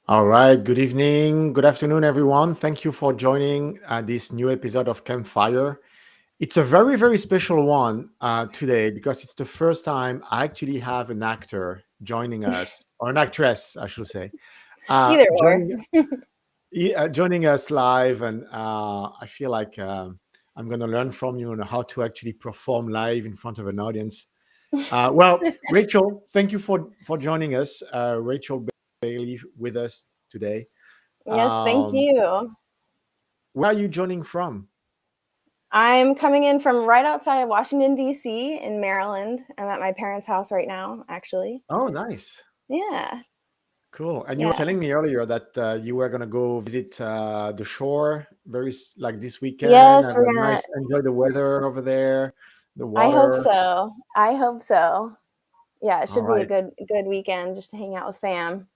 All right. Good evening. Good afternoon, everyone. Thank you for joining this new episode of Campfire. It's a very, very special one today because it's the first time I actually have an actor joining us, or an actress, I should say, uh, Either or. joining joining us live. And I feel like I'm going to learn from you on how to actually perform live in front of an audience. Well, Rachel, thank you for joining us. Rachel Bailey with us today. Yes, thank Um, you. where are you joining from? I'm coming in from right outside of Washington, D.C. in Maryland. I'm at my parents' house right now, actually. Oh, nice. Yeah, Cool. And you were yeah. telling me earlier that you were gonna go visit the shore like this weekend, Yes, have we're a gonna, nice enjoy the weather over there, the I hope water. so. I hope so. Yeah, it All should be a right. good weekend just to hang out with fam.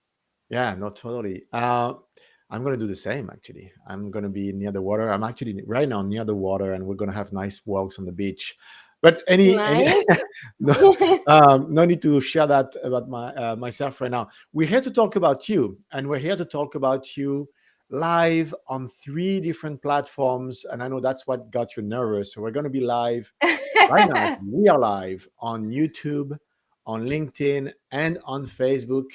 Yeah, no, totally. I'm gonna do the same actually. I'm gonna be near the water. I'm actually right now near the water, and we're gonna have nice walks on the beach. But any Nice. no, no need to share that about myself right now. We're here to talk about you, and we're here to talk about you live on three different platforms. And I know that's what got you nervous. So we're gonna be live right now. We are live on YouTube, on LinkedIn, and on Facebook.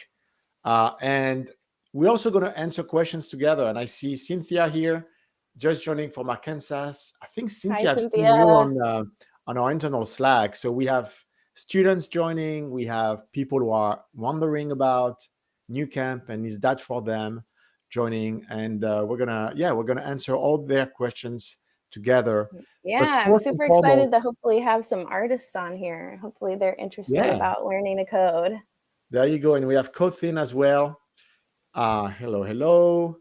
And we're also going to answer questions together. And I see Cynthia here, just joining from Arkansas. I think Hi, Cynthia, I've seen you Cynthia. on our internal Slack. So we have students joining. We have people who are wondering about New Camp and is that for them joining. And we're gonna answer all their questions together. But Yeah, I'm first and super foremost, excited to hopefully have some artists on here. Hopefully they're interested yeah, about learning to code. there you go. And we have Kothin as well. Hello, hello.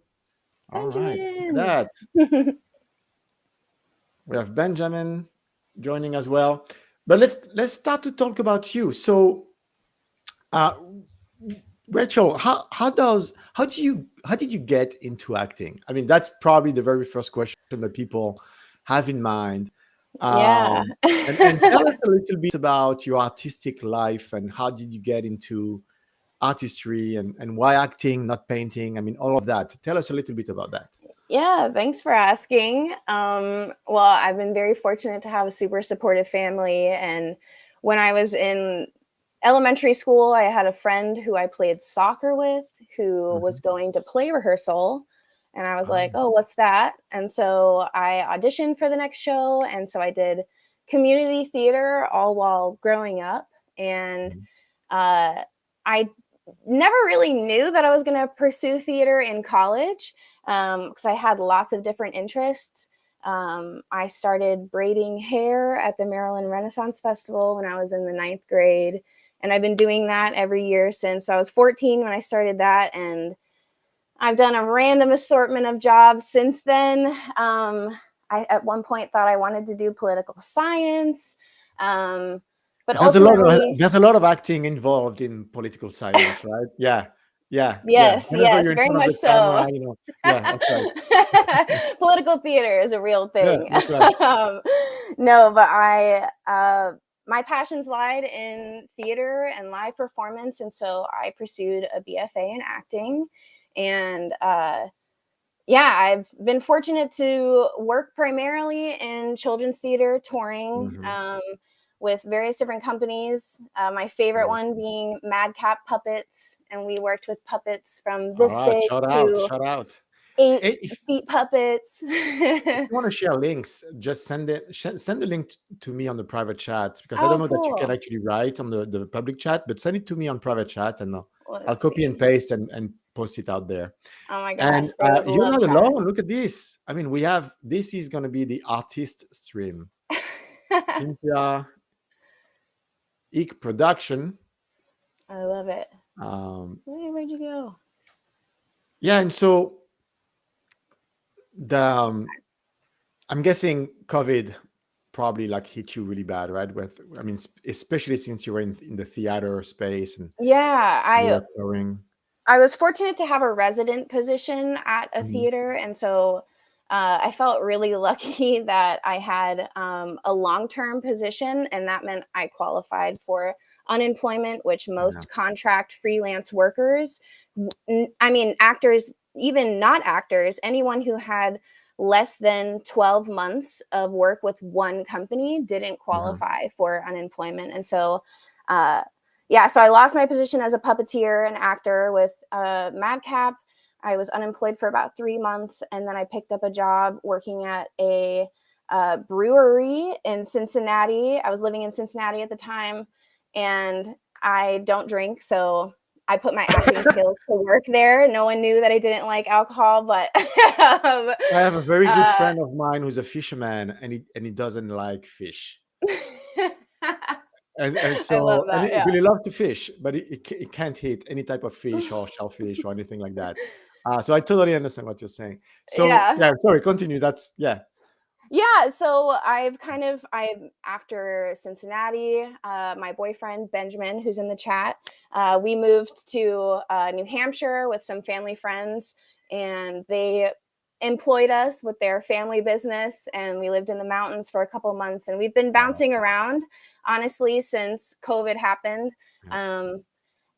All right, look at Benjamin. that. We have Benjamin joining as well. But let's start to talk about you. So, uh, Rachel, how did you get into acting? I mean, that's probably the very first question that people have in mind. Yeah. And tell us a little bit about your artistic life and how did you get into artistry and why acting, not painting? I mean, all of that. Tell us a little bit about that. Yeah, thanks for asking. Well, I've been very fortunate to have a super supportive family. And when I was in elementary school, I had a friend who I played soccer with who was Mhm. going to play rehearsal. And I was like, Um, oh, what's that? And so I auditioned for the next show. And so I did community theater all while growing up. And mhm. uh, I never really knew that I was going to pursue theater in college because I had lots of different interests. I started braiding hair at the Maryland Renaissance Festival when I was in the ninth grade. And I've been doing that every year since I was 14 when I started that. And I've done a random assortment of jobs since then. I, at one point, thought I wanted to do political science. Um, but ultimately, There's a lot of acting involved in political science, right? Yeah, yeah, yeah. yes, Whenever yes, you're in very front of much the so. camera, yeah, that's right. Political theater is a real Yeah, thing. that's right. um, no, but my passions lied in theater and live performance, and so I pursued a BFA in acting. And yeah, I've been fortunate to work primarily in children's theater, touring Hmm. with various different companies. My favorite one being Madcap Puppets, and we worked with puppets from All this right, big shout out, to shout out. eight If feet puppets. you want to share links, just send the link to me on the private chat because I don't Oh, know that you can cool. actually write on the public chat, but send it to me on private chat and I'll Let's copy and see. paste and post it out there. Oh my And gosh, they would you're love not that. alone. Look at this. I mean, this is going to be the artist stream. Cynthia Eek Production. I love it. Um, Hey, where'd you go? yeah, and so the I'm guessing COVID probably like hit you really bad, right? With I mean, especially since you were in the theater space and Yeah, you were touring. I was fortunate to have a resident position at a Mhm. theater, and so I felt really lucky that I had a long term position, and that meant I qualified for unemployment, which Yeah. most contract freelance workers, I mean, actors, even not actors, anyone who had less than 12 months of work with one company didn't Yeah. qualify for unemployment. And so, yeah, so I lost my position as a puppeteer and actor with Madcap. I was unemployed for about 3 months, and then I picked up a job working at a brewery in Cincinnati. I was living in Cincinnati at the time, and I don't drink, so I put my acting skills to work there. No one knew that I didn't like alcohol, but I have a very good uh, friend of mine who's a fisherman, and he doesn't like fish. And I love so that. he Yeah. really loves to fish, but he can't eat any type of fish or shellfish or anything like that. So I totally understand what you're saying. So Yeah. yeah, sorry, continue. That's yeah. Yeah, so I've after Cincinnati, my boyfriend Benjamin, who's in the chat, we moved to New Hampshire with some family friends, and they employed us with their family business, and we lived in the mountains for a couple months, and we've been Wow. bouncing around, honestly, since COVID happened. Yeah. Um,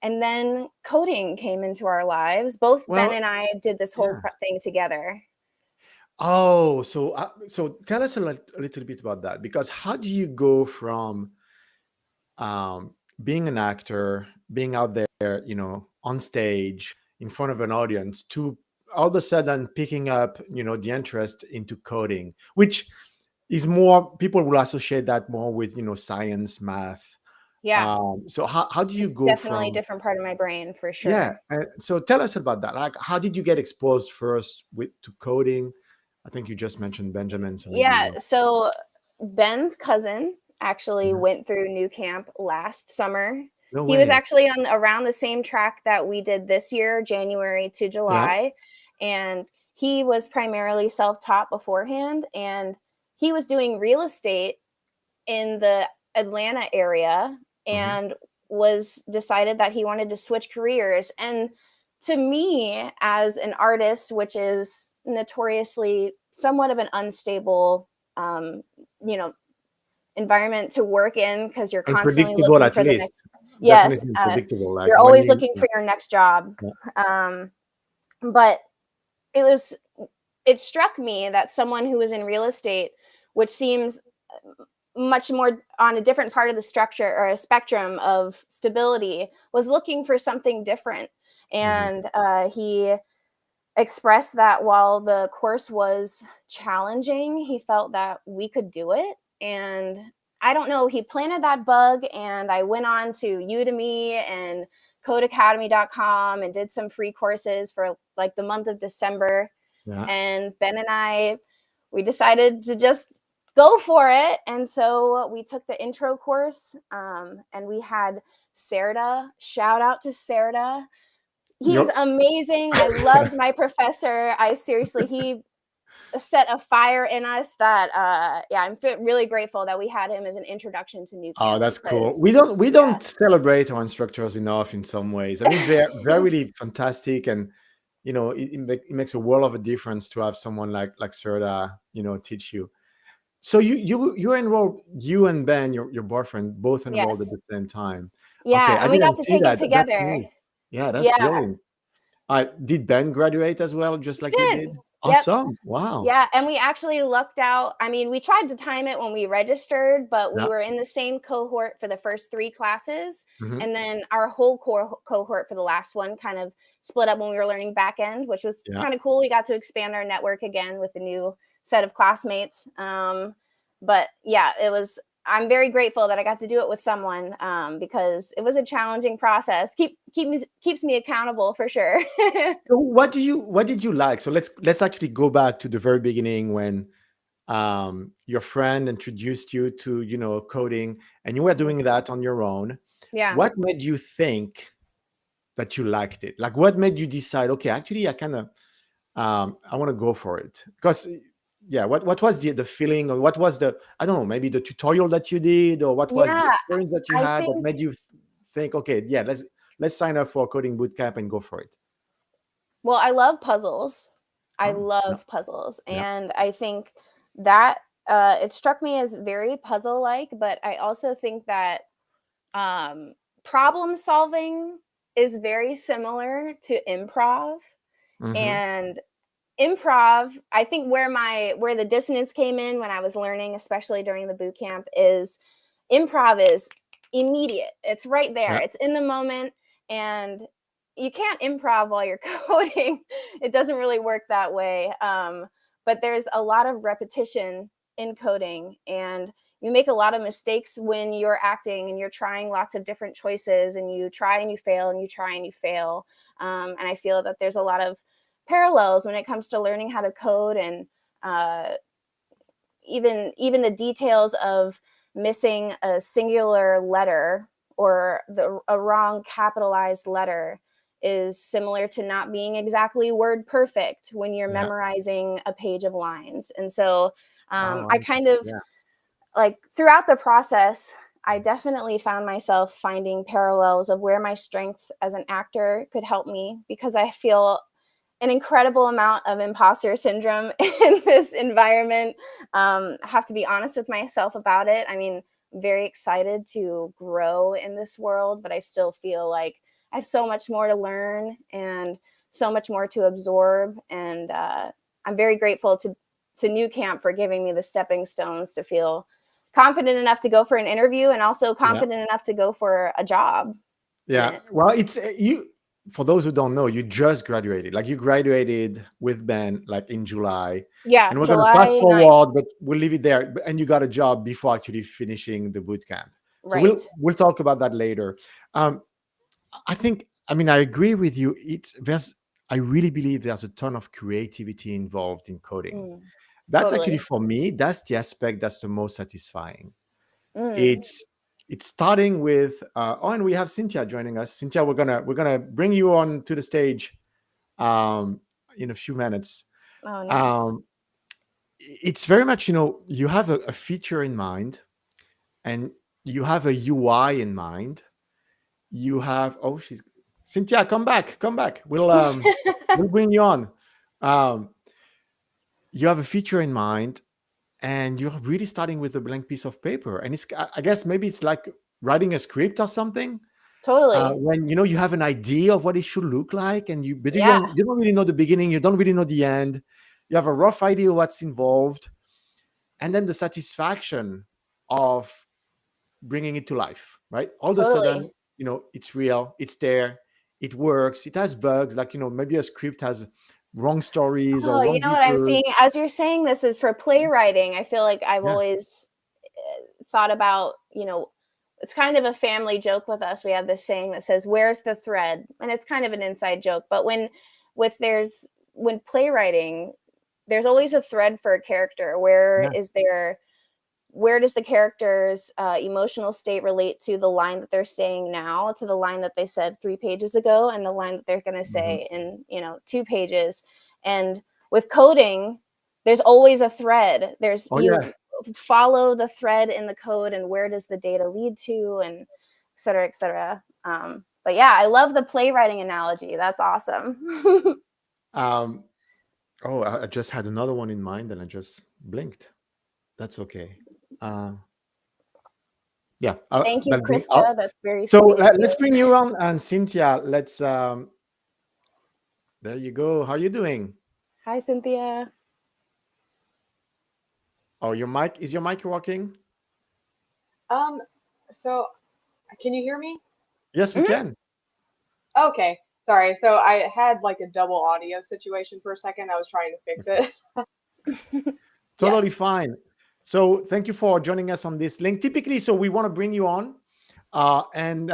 and then coding came into our lives. Both Ben Well, and I did this whole yeah. thing together. Oh, so tell us a little bit about that, because how do you go from um, being an actor, being out there, on stage in front of an audience, to all of a sudden picking up, the interest into coding, which is more, people will associate that more with, science, math. Yeah. So how do you It's go definitely a from, different part of my brain for yeah. sure. So tell us about that. Like, how did you get exposed first to coding? I think you just mentioned Benjamin, so maybe, Yeah, so Ben's cousin actually Mhm. went through New Camp last summer. No He was way. actually on around the same track that we did this year, January to Yeah. July, and he was primarily self-taught beforehand, and he was doing real estate in the Atlanta area Mhm. and was decided that he wanted to switch careers. And to me, as an artist, which is notoriously somewhat of an unstable, um, you know, environment to work in because you're constantly Unpredictable, looking at for the least. next. Yes, Definitely unpredictable. Like you're when always you, looking for your next job. yeah. Um, but it was it struck me that someone who was in real estate, which seems much more on a different part of the structure or a spectrum of stability, was looking for something different. Mhm. And he expressed that while the course was challenging, he felt that we could do it. And I don't know, he planted that bug, and I went on to Udemy and codeacademy.com and did some free courses for like the month of December. Yeah. And Ben and I, we decided to just go for it. And so we took the intro course, and we had Serta. Shout out to Serta. He's You're amazing. I loved my professor. I seriously, he set a fire in us that, yeah, I'm really grateful that we had him as an introduction to New Oh, Camp that's cool. because, We yeah, don't celebrate our instructors enough in some ways. I mean, they're really fantastic, and it makes a world of a difference to have someone like Serta, teach you. So you enrolled, you and Ben, your boyfriend, both enrolled at yes, the same time. Okay, yeah, I and we got didn't to see take it that. That's together. neat. Yeah, that's Yeah, brilliant. Did Ben graduate as well, just like you did. did? Yep. Awesome. Wow. Yeah, and we actually lucked out. I mean, we tried to time it when we registered, but we Yeah. were in the same cohort for the first 3 classes, Mhm. and then our whole core cohort for the last one kind of split up when we were learning back end, which was Yeah. kind of cool. We got to expand our network again with a new set of classmates. But yeah, I'm very grateful that I got to do it with someone, because it was a challenging process. Keeps me accountable for sure. So what did you like? So let's actually go back to the very beginning when your friend introduced you to coding, and you were doing that on your own. Yeah. What made you think that you liked it? Like, what made you decide, okay, actually I kind of I want to go for it? Because yeah, what was the feeling, or what was the, I don't know, maybe the tutorial that you did, or what was the Yeah, experience that you I had that think made you think, okay, yeah, let's sign up for coding bootcamp and go for it? well, I love puzzles. I Oh, yeah, love puzzles, yeah. and I think that, it struck me as very puzzle-like, but I also think that Problem solving is very similar to improv. Mm-hmm. And improv, I think where the dissonance came in when I was learning, especially during the boot camp, is improv is immediate. It's right there. Yeah. It's in the moment, and you can't improv while you're coding. It doesn't really work that way. But there's a lot of repetition in coding, and you make a lot of mistakes when you're acting and you're trying lots of different choices, and you try and you fail and you try and you fail. And I feel that there's a lot of parallels when it comes to learning how to code, and uh, even the details of missing a singular letter or a wrong capitalized letter is similar to not being exactly word perfect when you're Yeah. memorizing a page of lines. And so Oh, I kind interesting. of, Yeah. like, throughout the process, I definitely found myself finding parallels of where my strengths as an actor could help me, because I feel an incredible amount of imposter syndrome in this environment. I have to be honest with myself about it. I mean, I'm very excited to grow in this world, but I still feel like I have so much more to learn and so much more to absorb. And I'm very grateful to New Camp for giving me the stepping stones to feel confident enough to go for an interview, and also Yeah. confident enough to go for a job in Yeah. it. Well, it's you. For those who don't know, you just graduated. Like you graduated with Ben, like in July, Yeah, and we're gonna fast July 9th. forward, but we'll leave it there. And you got a job before actually finishing the boot camp. So Right. we'll talk about that later. Um, I think. I mean, I agree with you. There's. I really believe there's a ton of creativity involved in coding. Mm, That's actually totally. for me. That's the aspect that's the most satisfying. Mm. It's starting with and we have Cynthia joining us. Cynthia, we're gonna bring you on to the stage um in a few minutes. Oh, nice. um it's very much, you have a feature in mind, and you have a UI in mind. You have, oh, she's Cynthia, come back, we'll bring you on. um you have a feature in mind, and you're really starting with a blank piece of paper, and I guess maybe it's like writing a script or something. Totally. When you have an idea of what it should look like, and but Yeah, you don't really know the beginning, you don't really know the end. You have a rough idea of what's involved, and then the satisfaction of bringing it to life, right? All of a totally. sudden, it's real, it's there, it works, it has bugs, like, maybe a script has wrong stories or Oh, you wrong know what I'm detours. seeing as you're saying this is for playwriting. I feel like I've Yeah, always thought about, it's kind of a family joke with us. We have this saying that says, "Where's the thread?" And it's kind of an inside joke. But when playwriting, there's always a thread for a character. yeah. Where does the character's emotional state relate to the line that they're saying now, to the line that they said 3 pages ago, and the line that they're going to Mhm. say in 2 pages? And with coding, there's always a thread. There's Oh yeah. You follow the thread in the code, and where does the data lead to, and et cetera, et cetera. But yeah, I love the playwriting analogy. That's awesome. um oh, I just had another one in mind, and I just blinked. That's okay. uh yeah, Thank you, that being Krista. That's very so sweet of let's you. bring you on, and Cynthia, let's there you go. How you doing? Hi, Cynthia. Oh, your mic working? Um, so can you hear me? Yes, we Mhm. can. Okay, sorry. So I had like a double audio situation for a second. I was trying to fix Okay. it. Yeah. Totally fine. So thank you for joining us on this link. Typically, so we want to bring you on and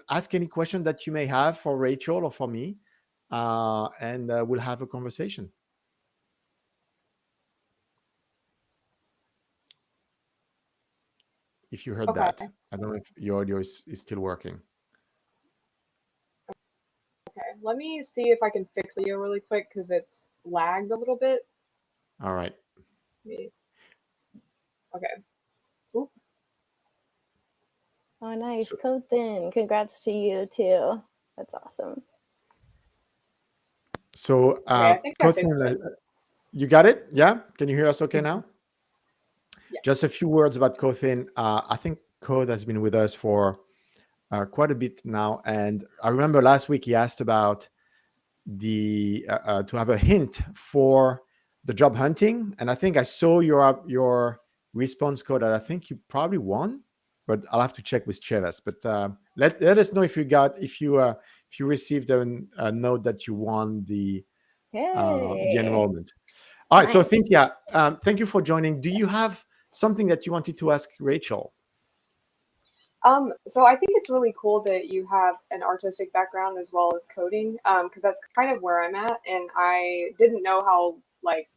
ask any question that you may have for Rachel or for me, and we'll have a conversation. If you heard Okay. that, I don't know if your audio is still working. Okay. Let me see if I can fix the audio really quick because it's lagged a little bit. All right. Okay. Oop. Oh, nice. So, Code Thin. Congrats to you too. That's awesome. so Okay. I think I fixed Kothin, it. you got it? Yeah? Can you hear us okay Mhm. now? Yeah. Just a few words about Kothin. I think Code has been with us for quite a bit now. And I remember last week he asked about the to have a hint for the job hunting, and I think I saw your response code that I think you probably won, but I'll have to check with Cheves. But let us know if you received a note that you won the Yay. enrollment. All right, so Nice. Cynthia, thank you for joining. Do you have something that you wanted to ask Rachel? So I think it's really cool that you have an artistic background as well as coding, because that's kind of where I'm at, and I didn't know how like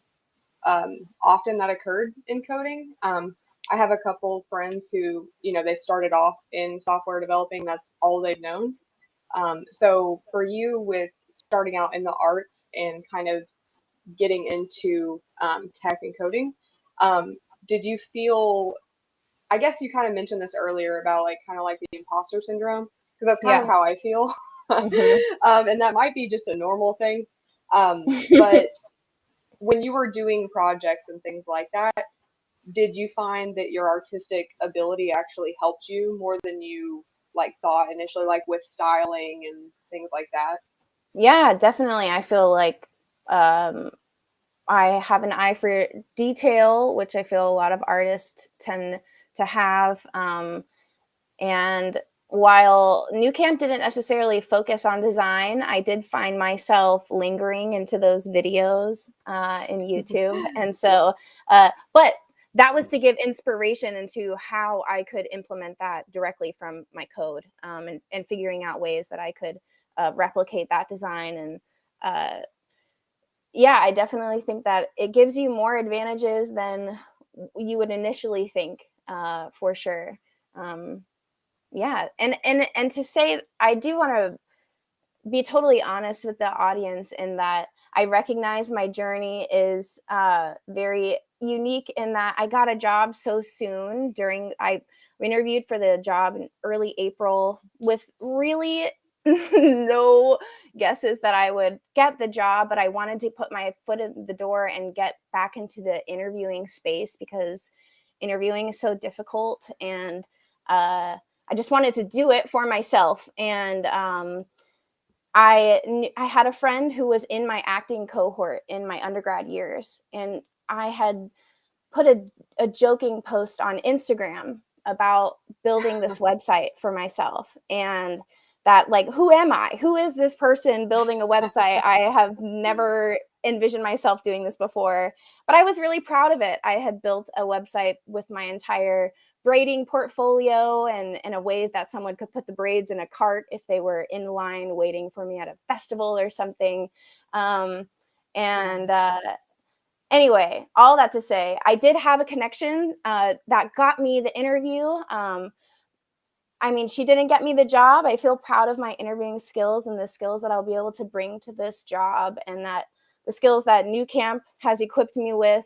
often that occurred in coding. I have a couple friends who, they started off in software developing. That's all they've known. So for you with starting out in the arts and kind of getting into tech and coding, did you feel, I guess you kind of mentioned this earlier about like kind of like the imposter syndrome, because that's kind of Yeah. how I feel. Mhm. And that might be just a normal thing. But when you were doing projects and things like that, did you find that your artistic ability actually helped you more than you like thought initially, like with styling and things like that? Yeah, definitely. I feel like um, I have an eye for detail, which I feel a lot of artists tend to have. And while New Camp didn't necessarily focus on design, I did find myself lingering into those videos in YouTube. And so, but that was to give inspiration into how I could implement that directly from my code, and figuring out ways that I could replicate that design. And uh, yeah, I definitely think that it gives you more advantages than you would initially think, for sure. Um, yeah, and to say, I do want to be totally honest with the audience in that I recognize my journey is very unique in that I got a job so soon. I interviewed for the job in early April with really no guesses that I would get the job, but I wanted to put my foot in the door and get back into the interviewing space because interviewing is so difficult, and I just wanted to do it for myself. And I had a friend who was in my acting cohort in my undergrad years, and I had put a joking post on Instagram about building this website for myself, and that, like, who am I? Who is this person building a website? I have never envisioned myself doing this before, but I was really proud of it. I had built a website with my entire braiding portfolio and in a way that someone could put the braids in a cart if they were in line waiting for me at a festival or something. Um, and Anyway, all that to say, I did have a connection that got me the interview. I mean, she didn't get me the job. I feel proud of my interviewing skills and the skills that I'll be able to bring to this job, and that the skills that New Camp has equipped me with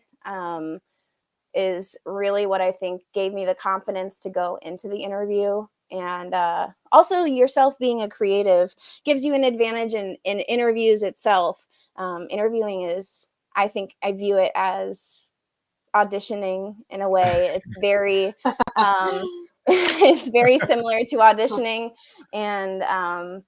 is really what I think gave me the confidence to go into the interview. And also, yourself being a creative gives you an advantage in interviews itself. Interviewing is, I think, I view it as auditioning in a way. It's very, it's very similar to auditioning, and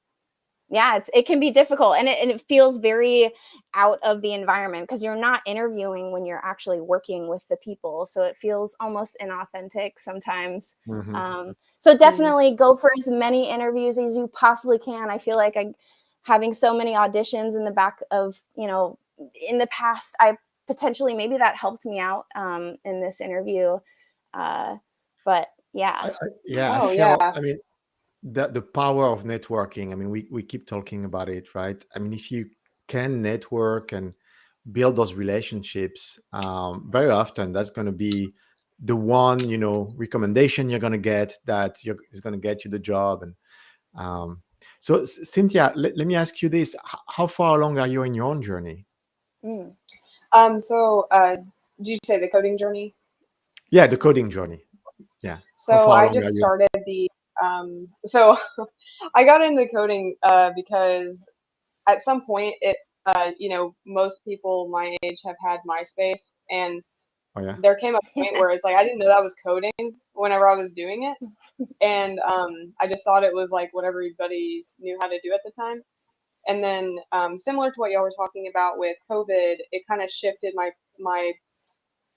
yeah, it can be difficult, and it feels very out of the environment because you're not interviewing when you're actually working with the people, so it feels almost inauthentic sometimes. Mhm. So definitely go for as many interviews as you possibly can. I feel like having so many auditions in the back of, in the past, I potentially, maybe that helped me out in this interview. But yeah. Yeah, I Oh felt. yeah. I mean, the power of networking. I mean, we keep talking about it, right? I mean, if you can network and build those relationships, very often that's going to be the one, recommendation you're going to get that is going to get you the job. And um, so, Cynthia, let me ask you this: how far along are you in your own journey? Mm. So did you say the coding journey? Yeah, the coding journey. Yeah, how So far I along are just you? started so I got into coding because at some point most people my age have had MySpace, and Oh yeah. there came a point where it's like I didn't know that was coding whenever I was doing it, and I just thought it was like what everybody knew how to do at the time. And then similar to what y'all were talking about with COVID, it kind of shifted my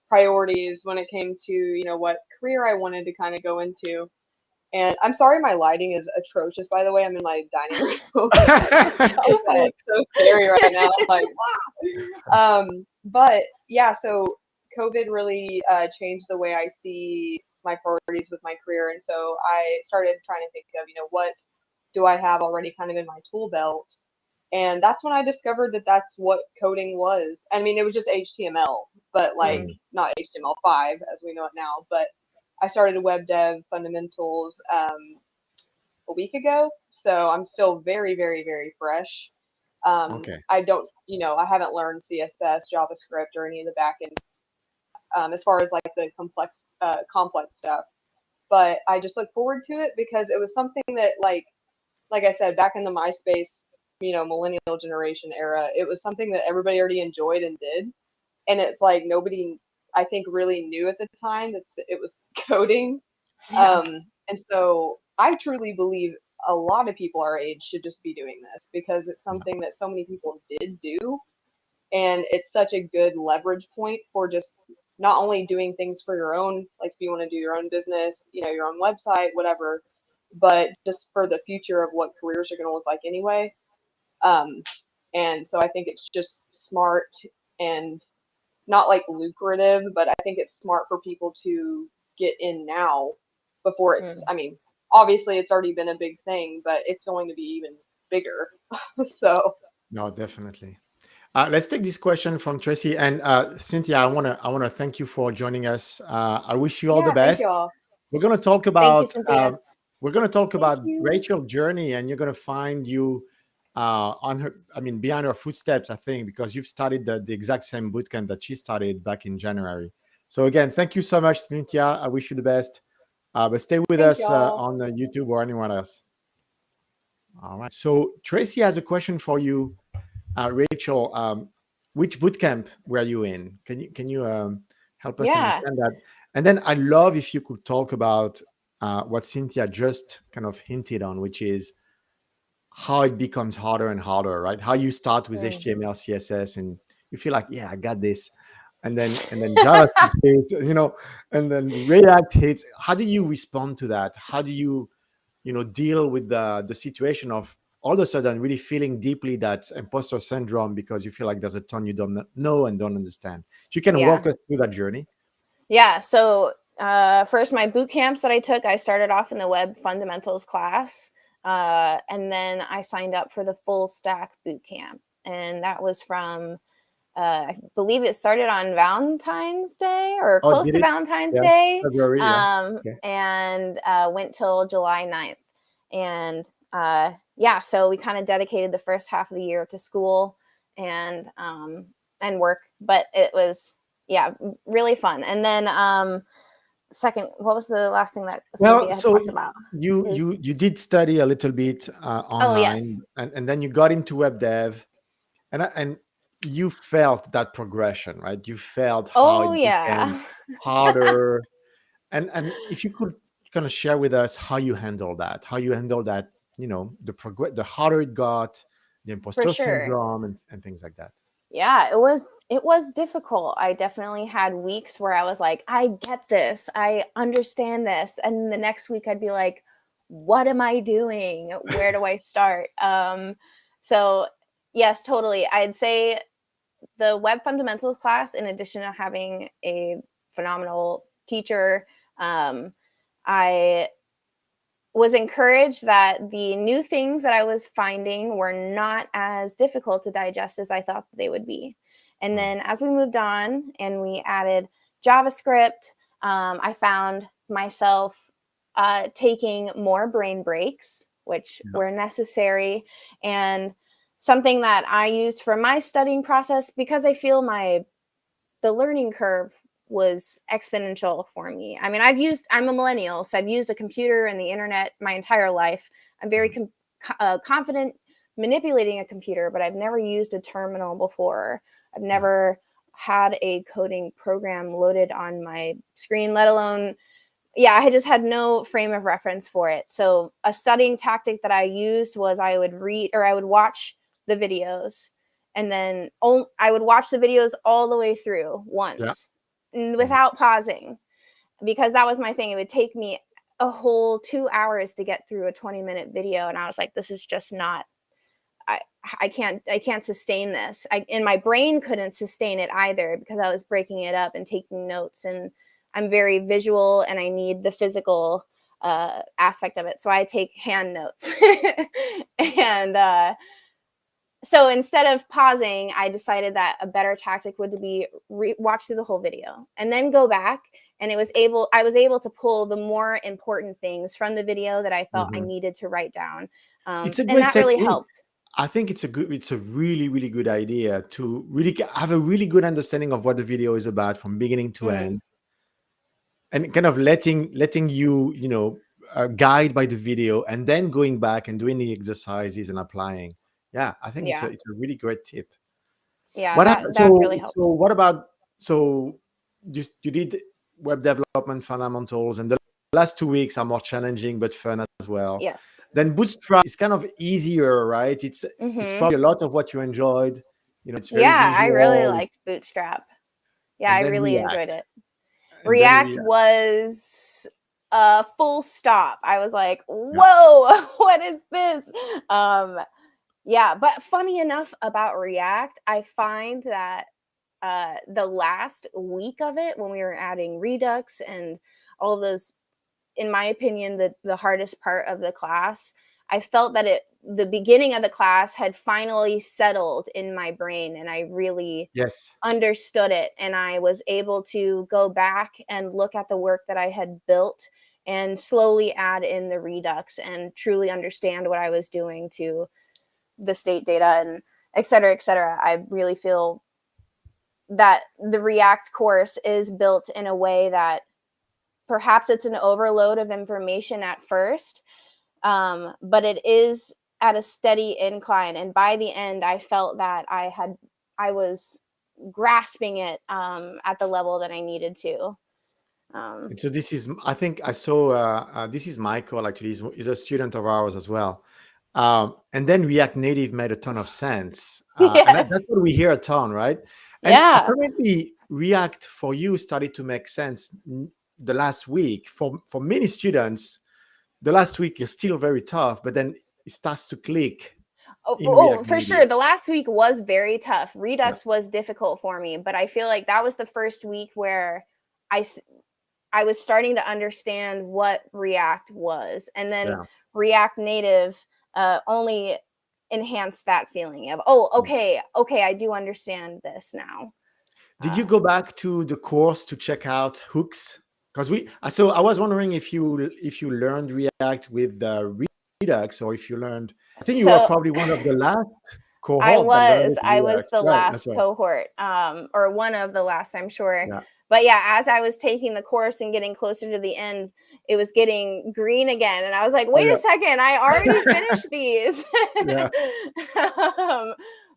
priorities when it came to, you know, what career I wanted to kind of go into. And I'm sorry, my lighting is atrocious, by the way. I'm in my dining room. It's so scary right now. I'm like, wow. But yeah, so COVID really changed the way I see my priorities with my career. And so I started trying to think of, you know, what do I have already kind of in my tool belt? And that's when I discovered that that's what coding was. I mean, it was just HTML, but like not HTML5 as we know it now. But I started web dev fundamentals a week ago, so I'm still very, very, very fresh. Okay. I don't, you know, I haven't learned CSS, JavaScript, or any of the backend as far as like the complex stuff. But I just look forward to it because it was something that like I said, back in the MySpace, you know, millennial generation era, it was something that everybody already enjoyed and did. And it's like nobody, I think, really knew at the time that it was coding. Yeah. And so I truly believe a lot of people our age should just be doing this because it's something that so many people did do. And it's such a good leverage point for just not only doing things for your own, like if you want to do your own business, you know, your own website, whatever, but just for the future of what careers are going to look like anyway. Um, and so I think it's just smart and not like lucrative, but I think it's smart for people to get in now before it's, I mean, obviously it's already been a big thing, but it's going to be even bigger. So No, definitely. Let's take this question from Tracy and Cynthia. I wanna thank you for joining us. I wish you all the yeah, thank you best. all. We're gonna talk Thank you, about Cynthia. Thank you. Rachel's journey, and you're gonna find you on her. I mean, behind her footsteps. I think because you've started the exact same bootcamp that she started back in January. So again, thank you so much, Cynthia. I wish you the best. But stay with Thank us y'all. on YouTube or anywhere else. All right. So Tracy has a question for you, Rachel. Which bootcamp were you in? Can you help us Yeah. understand that? And then I love if you could talk about what Cynthia just kind of hinted on, which is how it becomes harder and harder, right? How you start with HTML, CSS, and you feel like, yeah, I got this, and then JavaScript hits, and then React hits. How do you respond to that? How do you deal with the situation of all of a sudden really feeling deeply that imposter syndrome because you feel like there's a ton you don't know and don't understand? If you can Yeah. walk us through that journey. Yeah. So first, my boot camps that I took, I started off in the web fundamentals class. And then I signed up for the full stack boot camp. And that was from, I believe it started on Valentine's Day or Oh, close did to it? Valentine's Yeah, Day. February. Yeah. Okay. And went till July 9th. And yeah, so we kind of dedicated the first half of the year to school and work. But it was, yeah, really fun. And then second, what was the last thing that Well, Cynthia had so talked about? you did study a little bit Oh, yes, online, and then you got into web dev, and you felt that progression, right? You felt how oh it became yeah, harder, and if you could kind of share with us how you handle that, the harder it got, the for imposter sure. syndrome, and things like that. Yeah, it was difficult. I definitely had weeks where I was like, I get this, I understand this, and the next week I'd be like, what am I doing? Where do I start? So yes, totally. I'd say the web fundamentals class, in addition to having a phenomenal teacher, I was encouraged that the new things that I was finding were not as difficult to digest as I thought they would be. And then as we moved on and we added JavaScript, I found myself taking more brain breaks, which Yeah. were necessary, and something that I used for my studying process because I feel the learning curve was exponential for me. I mean, I'm a millennial, so I've used a computer and the internet my entire life. I'm very confident manipulating a computer, but I've never used a terminal before. I've never had a coding program loaded on my screen, let alone, I just had no frame of reference for it. So a studying tactic that I used was I would watch the videos, and then I would watch the videos all the way through once without pausing, because that was my thing. It would take me a whole 2 hours to get through a 20-minute video. And I was like, this is just not, I can't sustain this. And my brain couldn't sustain it either, because I was breaking it up and taking notes, and I'm very visual and I need the physical aspect of it. So I take hand notes. And so instead of pausing, I decided that a better tactic would be watch through the whole video and then go back. And I was able to pull the more important things from the video that I felt I needed to write down. It's a And great that really technique. helped. I think it's a really, really good idea to really have a really good understanding of what the video is about from beginning to end, and kind of letting you, guide by the video, and then going back and doing the exercises and applying. Yeah, I think it's a really great tip. Yeah, What that happened? really helped. So what about, so you did web development fundamentals, and the last 2 weeks are more challenging but fun as well. Yes. Then Bootstrap is kind of easier, right? It's probably a lot of what you enjoyed. It's very visual. I really liked Bootstrap. Yeah, I really enjoyed it. React was a full stop. I was like, whoa, what is this? But funny enough about React, I find that the last week of it, when we were adding Redux and all of those, in my opinion, the hardest part of the class, I felt that the beginning of the class had finally settled in my brain, and I really understood it. And I was able to go back and look at the work that I had built and slowly add in the Redux and truly understand what I was doing to the state data and et cetera, et cetera. I really feel that the React course is built in a way that perhaps it's an overload of information at first, but it is at a steady incline. And by the end, I felt that I was grasping it at the level that I needed to. And so this is, I think I saw, this is Michael, actually. He's a student of ours as well. And then React Native made a ton of sense. And that's what we hear a ton, right? And apparently React for you started to make sense the last week. For many students, the last week is still very tough, but then it starts to click. Oh, for sure. The last week was very tough. Redux was difficult for me, but I feel like that was the first week where I was starting to understand what React was. And then React Native only enhanced that feeling of, okay, I do understand this now. Did you go back to the course to check out hooks? Because I was wondering if you learned React with Redux, or if you learned. I think you were probably one of the last cohort. I was the last cohort, or one of the last, I'm sure. Yeah. But as I was taking the course and getting closer to the end, it was getting green again, and I was like, "Wait a second! I already finished these."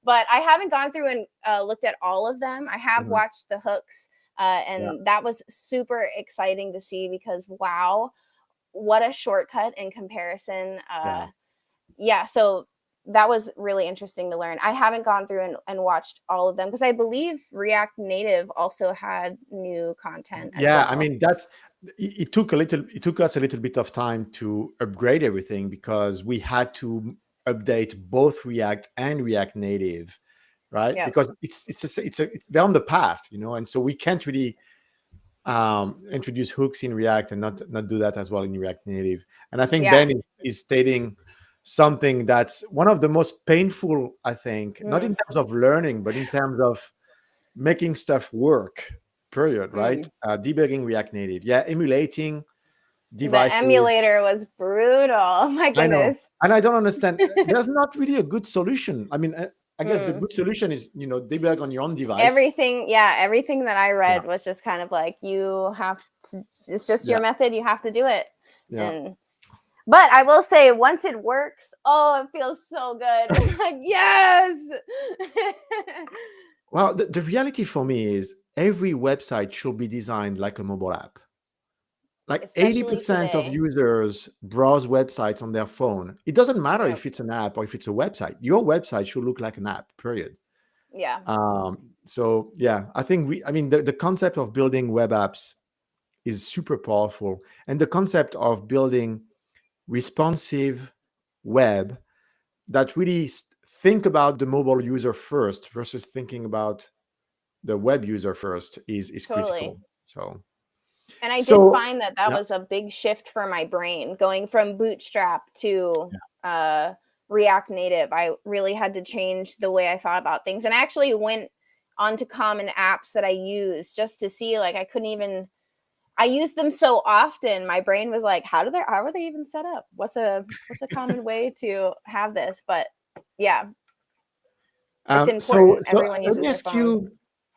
But I haven't gone through and looked at all of them. I have watched the hooks. And that was super exciting to see, because wow, what a shortcut in comparison. So that was really interesting to learn. I haven't gone through and watched all of them, because I believe React Native also had new content as well. I mean, it took us a little bit of time to upgrade everything, because we had to update both React and React Native, right? Because they're on the path, and so we can't really introduce hooks in React and not do that as well in React Native. And I think Ben is stating something that's one of the most painful, I think, not in terms of learning, but in terms of making stuff work, period, right? Debugging React Native. Emulating devices. The emulator was brutal. My goodness. I know. And I don't understand. There's not really a good solution. I mean, I guess the good solution is, debug on your own device. Everything that I read was just kind of like, you have to, it's just your method. You have to do it. But I will say, once it works, it feels so good. Like, yes. Well, the reality for me is every website should be designed like a mobile app. Like especially 80% of today. users browse websites on their phone. It doesn't matter Yep. if it's an app or if it's a website. Your website should look like an app, period. Yeah, So yeah, I mean, the concept of building web apps is super powerful. And the concept of building responsive web that really think about the mobile user first versus thinking about the web user first is totally. critical. So, And I did so find that that yeah, was a big shift for my brain, going from Bootstrap to yeah, React Native. I really had to change the way I thought about things, and I actually went onto common apps that I use just to see. Like, I couldn't even. I use them so often. My brain was like, how are they even set up? What's a common way to have this? But yeah, it's so important. Everyone let uses me their ask phone. you.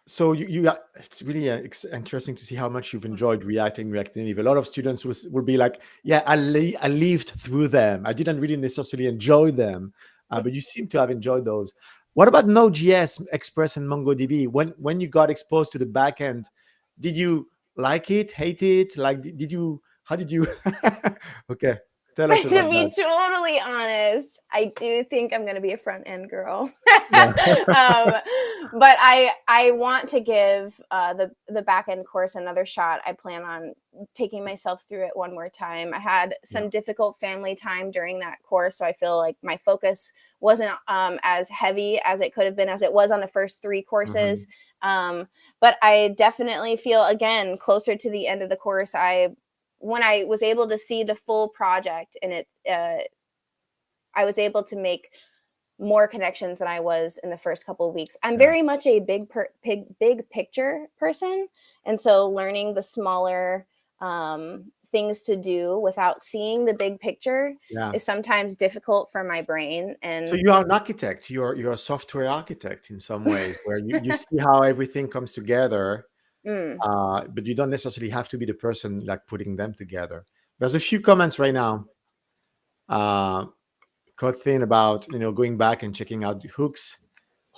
So you got, it's really interesting to see how much you've enjoyed React and React Native. A lot of students will be like, yeah, I lived through them. I didn't really necessarily enjoy them, but you seem to have enjoyed those. What about Node.js, Express, and MongoDB? When you got exposed to the backend, did you like it, hate it? Like, did you? How did you? Okay, tell us To about be that. totally honest, I do think I'm going to be a front end girl. Yeah. But I want to give the back end course another shot. I plan on taking myself through it one more time. I had Yeah. some difficult family time during that course, so I feel like my focus wasn't as heavy as it could have been, as it was on the first 3 courses. Mhm. But I definitely feel, again, closer to the end of the course, when I was able to see the full project, and I was able to make more connections than I was in the first couple of weeks. I'm Yeah. very much a big picture person, and so learning the smaller things to do without seeing the big picture Yeah. is sometimes difficult for my brain. So And you are an architect. You're a software architect in some ways, where you see how everything comes together, mm, but you don't necessarily have to be the person like putting them together. There's a few comments right now, uh, Cothin, about going back and checking out the hooks.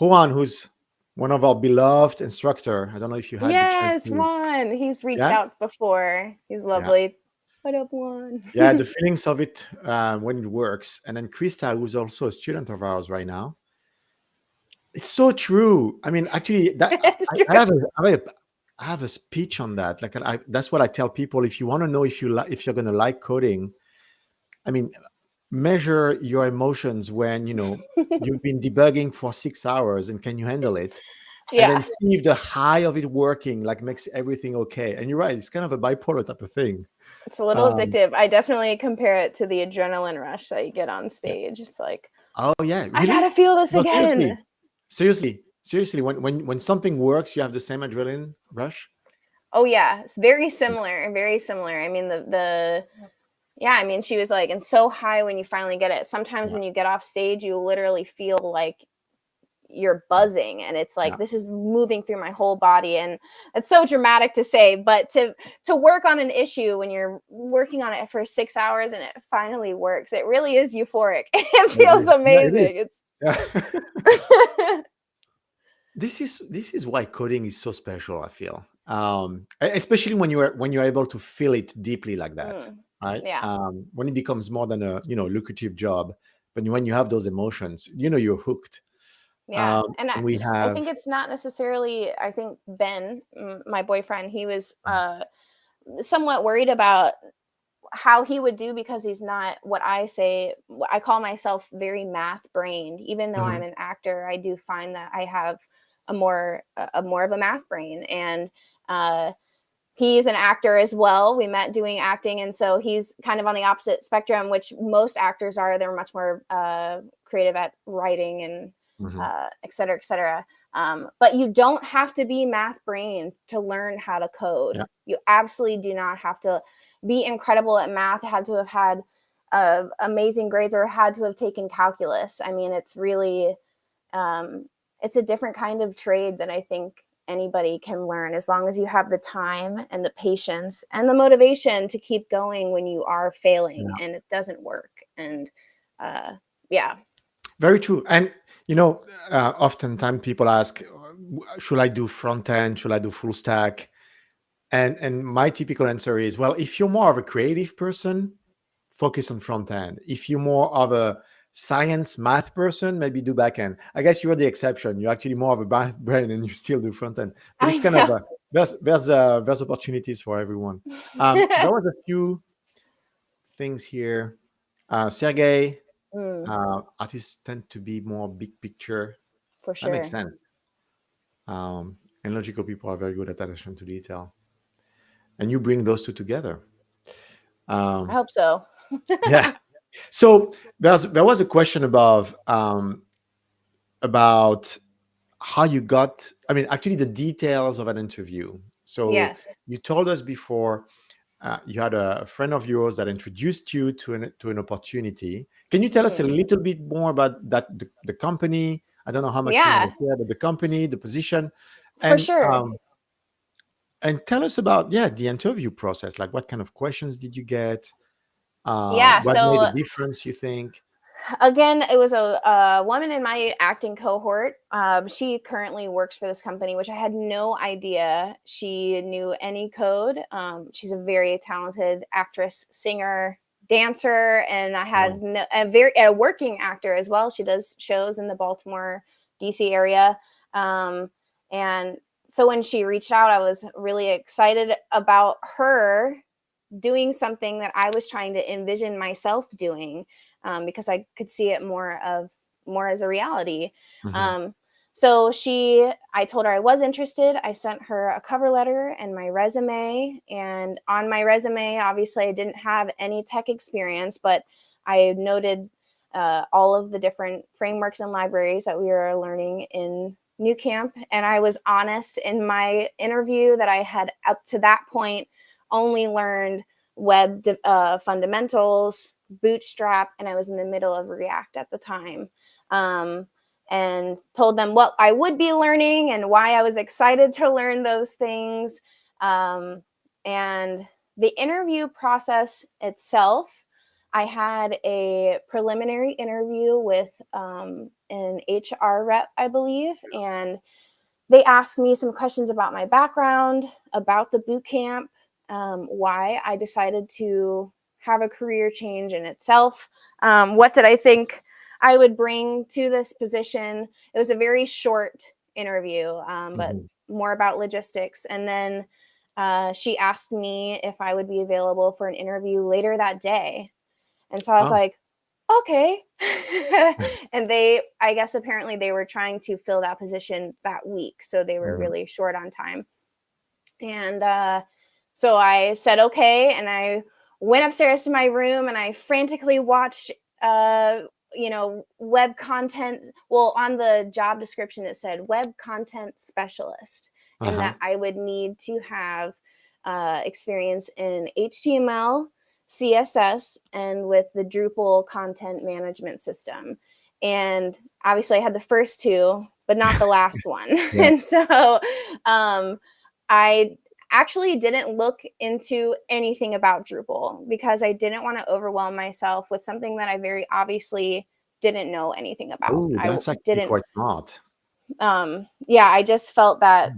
Juan, who's one of our beloved instructor. I don't know if you had the chance yes, to. Juan, he's reached Yeah, out before. He's yeah, lovely. What up, Juan? yeah. The feelings of it when it works, and then Krista, who's also a student of ours right now. It's so true. I mean, actually, that It's true. I have a speech on that. Like, that's what I tell people. If you want to know if you're going to like coding, I mean, measure your emotions when you've been debugging for 6 hours, and can you handle it? And then Yeah, see if the high of it working like makes everything okay. And you're right; it's kind of a bipolar type of thing. it's a little Um, addictive. I definitely compare it to the adrenaline rush that you get on yeah. stage. It's like, Oh yeah, I really? gotta feel this No, seriously, again. seriously. When something works, you have the same adrenaline rush. Oh yeah, it's very similar, very similar. I mean, the yeah, I mean, she was like, and so high when you finally get it. Sometimes Yeah, when you get off stage, you literally feel like you're yeah, buzzing, and it's yeah. like, this is moving through my whole body. And it's so dramatic to say, but to work on an issue when you're working on it for 6 hours and it finally works, it really is euphoric. It I feels agree. Yeah, it is. amazing. It's Yeah. This is why coding is so special, I feel. Especially when you're able to feel it deeply like that, mm, right? yeah. When it becomes more than a lucrative job, but when you have those emotions, you're hooked. Yeah, and And we I have think it's not necessarily. I think Ben, my boyfriend, he was somewhat worried about how he would do, because he's not what I say. I call myself very math brained. Even though I'm Mhm. an actor, I do find that I have a more of a math brain. And uh, he's an actor as well. We met doing acting, and so he's kind of on the opposite spectrum, which most actors are. They're much more creative at writing and Mhm. et cetera, et cetera. But you don't have to be math brain to learn how to code. Yeah, You absolutely do not have to be incredible at math, had to have had amazing grades, or had to have taken calculus. I mean, it's really um, it's a different kind of trade that I think anybody can learn, as long as you have the time and the patience and the motivation to keep going when you are failing yeah. and it doesn't work. And uh, yeah, Very true. And Oftentimes people ask, should I do front end? Should I do full stack? And my typical answer is, well, if you're more of a creative person, focus on front end. If you're more of a science math person, maybe do back end. I guess you're the exception. You're actually more of a math brain and you still do front end. But I it's kind of there's opportunities for everyone. There was a few things here. Sergey, artists tend to be more big picture. For That makes sure. sense. And logical people are very good at attention to detail. And you bring those two together. I hope so. Yeah. So there was a question about how you got, I mean, actually the details of an interview. So Yes. you told us before you had a friend of yours that introduced you to an opportunity. Can you tell us a little bit more about that, the company? I don't know how much you want Yeah, to share, but the company, the position, for and sure. tell us about the interview process. Like, what kind of questions did you get? Yeah. What made a So difference, you think? again, it was a woman in my acting cohort. She currently works for this company, which I had no idea she knew any code. She's a very talented actress, singer, dancer, and I had Wow. a working actor as well. She does shows in the Baltimore, DC area, and so when she reached out, I was really excited about her doing something that I was trying to envision myself doing, because I could see it more as a reality. Mhm. Um, I told her I was interested. I sent her a cover letter and my resume. And on my resume, obviously, I didn't have any tech experience, but I noted all of the different frameworks and libraries that we were learning in New Camp. And I was honest in my interview that I had up to that point only learned web fundamentals, Bootstrap, and I was in the middle of React at the time. And told them what I would be learning and why I was excited to learn those things. And the interview process itself, I had a preliminary interview with an HR rep, I believe, and they asked me some questions about my background, about the boot camp, why I decided to have a career change in itself. What did I think I would bring to this position? It was a very short interview, but Mhm. more about logistics. And then she asked me if I would be available for an interview later that day. And so I was Oh. like, okay. And I guess apparently they were trying to fill that position that week. So they were Mhm. really short on time. And so I said, okay. And I went upstairs to my room and I frantically watched, web content. Well, on the job description, it said web content specialist, and Uh-huh. that I would need to have experience in HTML, CSS, and with the Drupal content management system. And obviously, I had the first two, but not the last one. Yeah. And so I actually didn't look into anything about Drupal because I didn't want to overwhelm myself with something that I very obviously didn't know anything about. Oh, I that's actually didn't, quite smart. I just felt that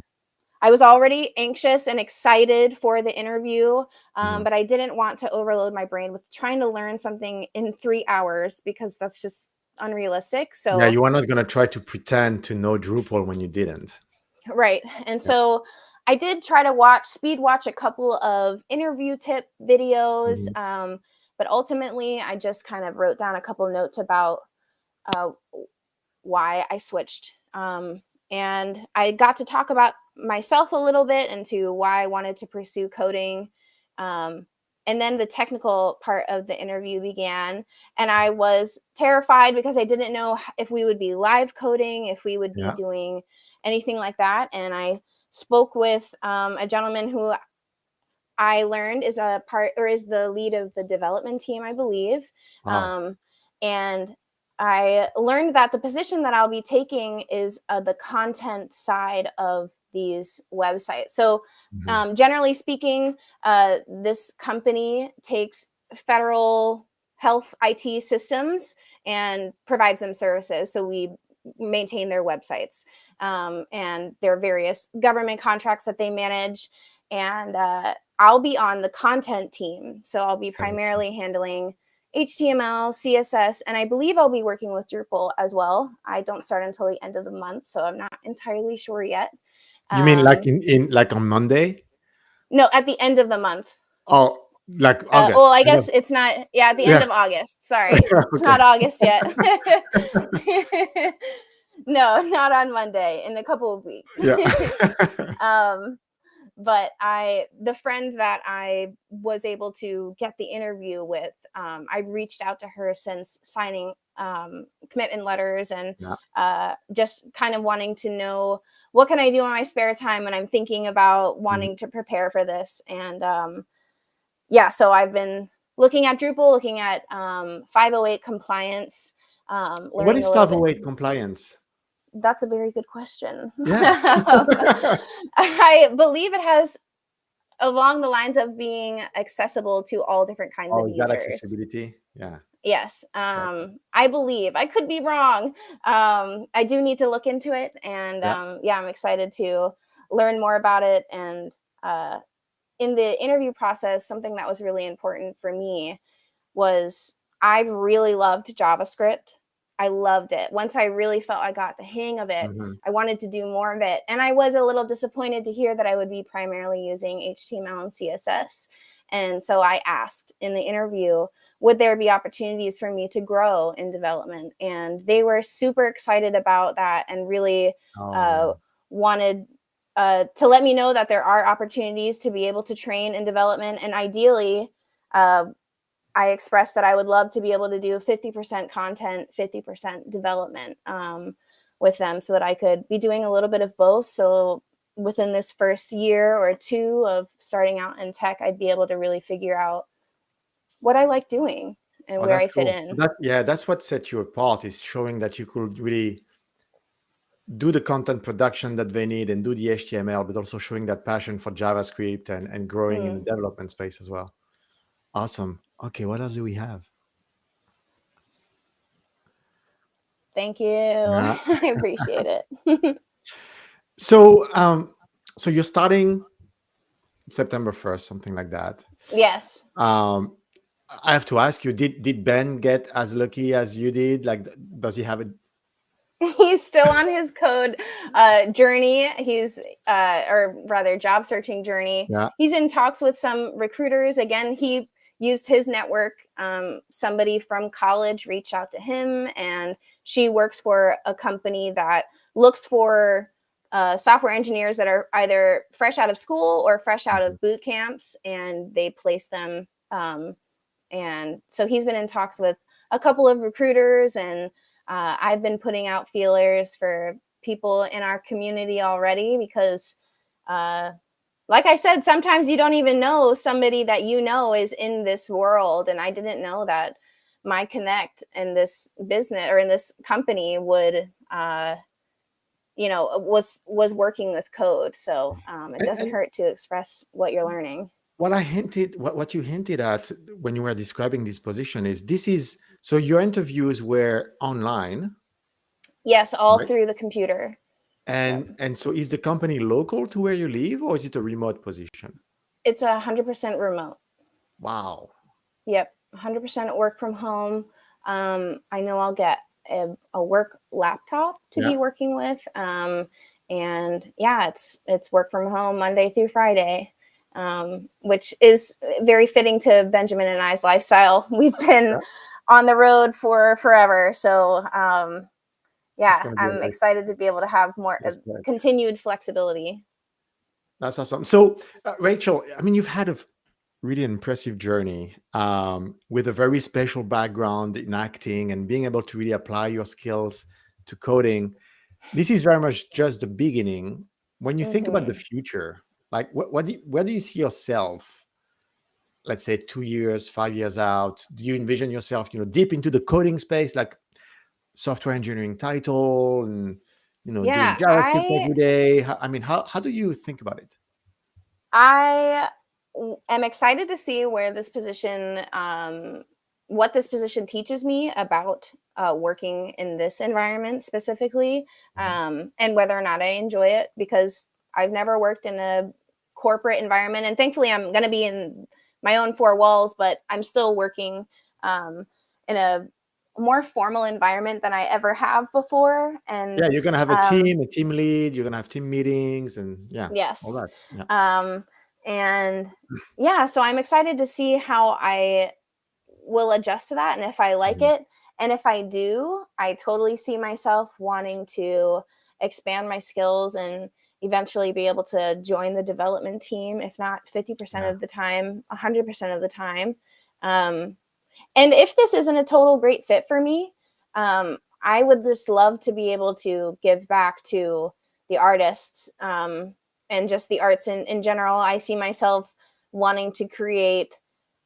I was already anxious and excited for the interview, Mhm. but I didn't want to overload my brain with trying to learn something in 3 hours because that's just unrealistic. Yeah, So, you are not going to try to pretend to know Drupal when you didn't. right. And Yeah. so I did try to speed watch a couple of interview tip videos, Mhm. but ultimately I just kind of wrote down a couple notes about uh, why I switched. And I got to talk about myself a little bit into why I wanted to pursue coding. Um, and then the technical part of the interview began. And I was terrified because I didn't know if we would be live coding, if we would be Yeah. doing anything like that. And I spoke with a gentleman who I learned is the lead of the development team, I believe. Oh. And I learned that the position that I'll be taking is the content side of these websites. So, Mhm. generally speaking, this company takes federal health IT systems and provides them services. So we maintain their websites, and their various government contracts that they manage. And I'll be on the content team. So I'll be primarily handling HTML, CSS, and I believe I'll be working with Drupal as well. I don't start until the end of the month, so I'm not entirely sure yet. You mean like in like on Monday? No, at the end of the month. Oh, like August. Well, I guess it's not. Yeah, at the end of August. Sorry, it's not August yet. No, not on Monday. In a couple of weeks. Yeah. But the friend that I was able to get the interview with, I reached out to her since signing commitment letters, and just kind of wanting to know what can I do in my spare time when I'm thinking about wanting to prepare for this. And so I've been looking at Drupal, looking at 508 compliance. What is 508 compliance? That's a very good question. Yeah. I believe it has along the lines of being accessible to all different kinds of users. That accessibility? Yeah. Yes. I believe. I could be wrong. I do need to look into it. And I'm excited to learn more about it. And in the interview process, something that was really important for me was I really loved JavaScript. I loved it. Once I really felt I got the hang of it, I wanted to do more of it. And I was a little disappointed to hear that I would be primarily using HTML and CSS. And so I asked in the interview, would there be opportunities for me to grow in development? And they were super excited about that and really wanted to let me know that there are opportunities to be able to train in development. And ideally, I expressed that I would love to be able to do 50% content, 50% development with them, so that I could be doing a little bit of both. So within this first year or two of starting out in tech, I'd be able to really figure out what I like doing and where I fit in. So that's what set you apart, is showing that you could really do the content production that they need and do the HTML, but also showing that passion for JavaScript and growing in the development space as well. Awesome. Okay, what else do we have? Thank you. I appreciate it. So you're starting September 1st, something like that. Yes. I have to ask you, did Ben get as lucky as you did? Like, does he have it? He's still on his code journey. He's or rather job searching journey. Yeah. He's in talks with some recruiters. Again, he used his network. Somebody from college reached out to him, and she works for a company that looks for software engineers that are either fresh out of school or fresh out of boot camps, and they place them. And so he's been in talks with a couple of recruiters, and I've been putting out feelers for people in our community already, because like I said, sometimes you don't even know somebody that you know is in this world. And I didn't know that my connect in this business or in this company would, was working with code. So it doesn't hurt to express what you're learning. What you hinted at when you were describing this position is so your interviews were online? Yes, all through the computer. And so is the company local to where you live, or is it a remote position? It's 100% remote. Wow. Yep, 100% work from home. I know I'll get a work laptop to be working with. And it's work from home Monday through Friday. Which is very fitting to Benjamin and I's lifestyle. We've been on the road for forever. So, I'm excited to be able to have more continued flexibility. That's awesome. So, Rachel, I mean, you've had a really impressive journey with a very special background in acting and being able to really apply your skills to coding. This is very much just the beginning. When you think about the future, like where do you see yourself, let's say 2 years, 5 years out? Do you envision yourself, deep into the coding space, like software engineering title and, doing JavaScript every day? How do you think about it? I am excited to see where this position what this position teaches me about working in this environment specifically, and whether or not I enjoy it, because I've never worked in a corporate environment, and thankfully I'm going to be in my own four walls, but I'm still working in a more formal environment than I ever have before. And Yeah, you're gonna have a team lead. You're gonna have team meetings, and all yes, that. Yeah. and yeah, so I'm excited to see how I will adjust to that, and if I like it. And if I do, I totally see myself wanting to expand my skills and eventually be able to join the development team, if not 50% of the time, 100% of the time. And if this isn't a total great fit for me, I would just love to be able to give back to the artists, and just the arts in general. I see myself wanting to create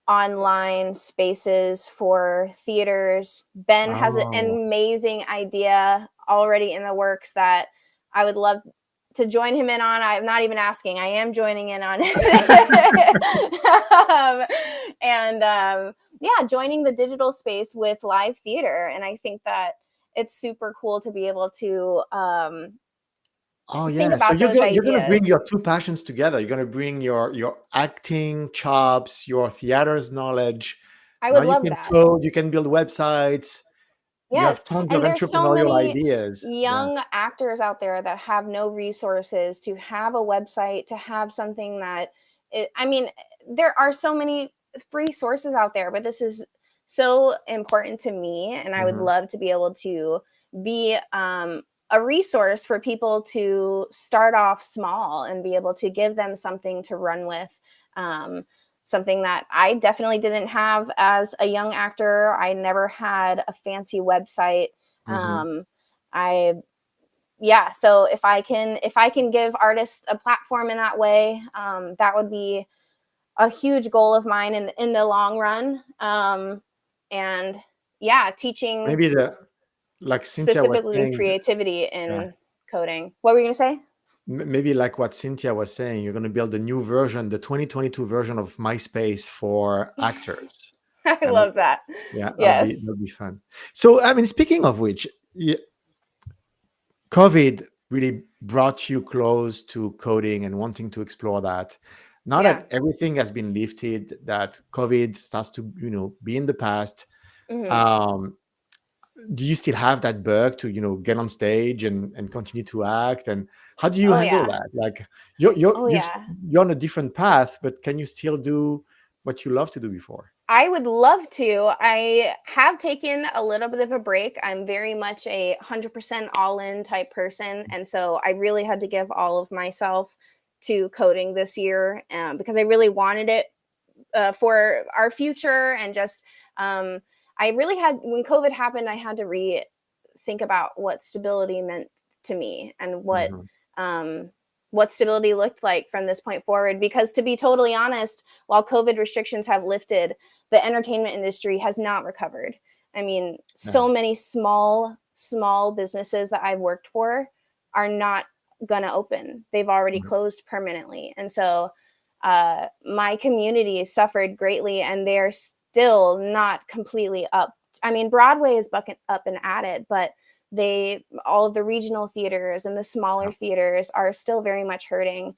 online spaces for theaters. Ben has an Oh, amazing idea already in the works that I would love to join him in on. I'm not even asking. I am joining in on it. Yeah, joining the digital space with live theater. And I think that it's super cool to be able to oh think yeah. So about those you're gonna ideas. bring your two passions together. You're gonna bring your acting chops, your theater's knowledge. I Now would you love can that. code, you can build websites. You have Yes, tons of and there's so entrepreneurial many ideas. Yeah. young actors out there that have no resources to have a website, to have something that I mean, there are so many free sources out there, but this is so important to me, and I would Mhm. love to be able to be a resource for people to start off small and be able to give them something to run with. Something that I definitely didn't have as a young actor. I never had a fancy website. Mhm. I Yeah, so if I can give artists a platform in that way, that would be a huge goal of mine in the long run. And yeah, teaching Maybe like Cynthia was specifically saying, creativity yeah. in coding. What were you gonna say? Maybe like what Cynthia was saying, you're gonna build a new version, the 2022 version of MySpace for actors. I And love that. yeah, Yes. that'll be fun. So I mean, speaking of which, COVID really brought you close to coding and wanting to explore that. Now Yeah. that everything has been lifted, that COVID starts to, be in the past, Hmm. um, do you still have that bug to, get on stage and continue to act? And how do you Oh handle yeah. that? Like you're you're Oh you've, yeah. you're on a different path, but can you still do what you love to do before? I would love to. I have taken a little bit of a break. I'm very much a 100% all in type person. And so I really had to give all of myself to coding this year, because I really wanted it for our future. And just, I really had, when COVID happened, I had to rethink about what stability meant to me, and Mhm. um, what stability looked like from this point forward. Because to be totally honest, while COVID restrictions have lifted, the entertainment industry has not recovered. I mean, Yeah. so many small businesses that I've worked for are not gonna open. They've already Mhm. closed permanently. And so my community suffered greatly, and they're still not completely up. I mean, Broadway is bucking up and at it, but all of the regional theaters and the Yeah. smaller theaters are still very much hurting.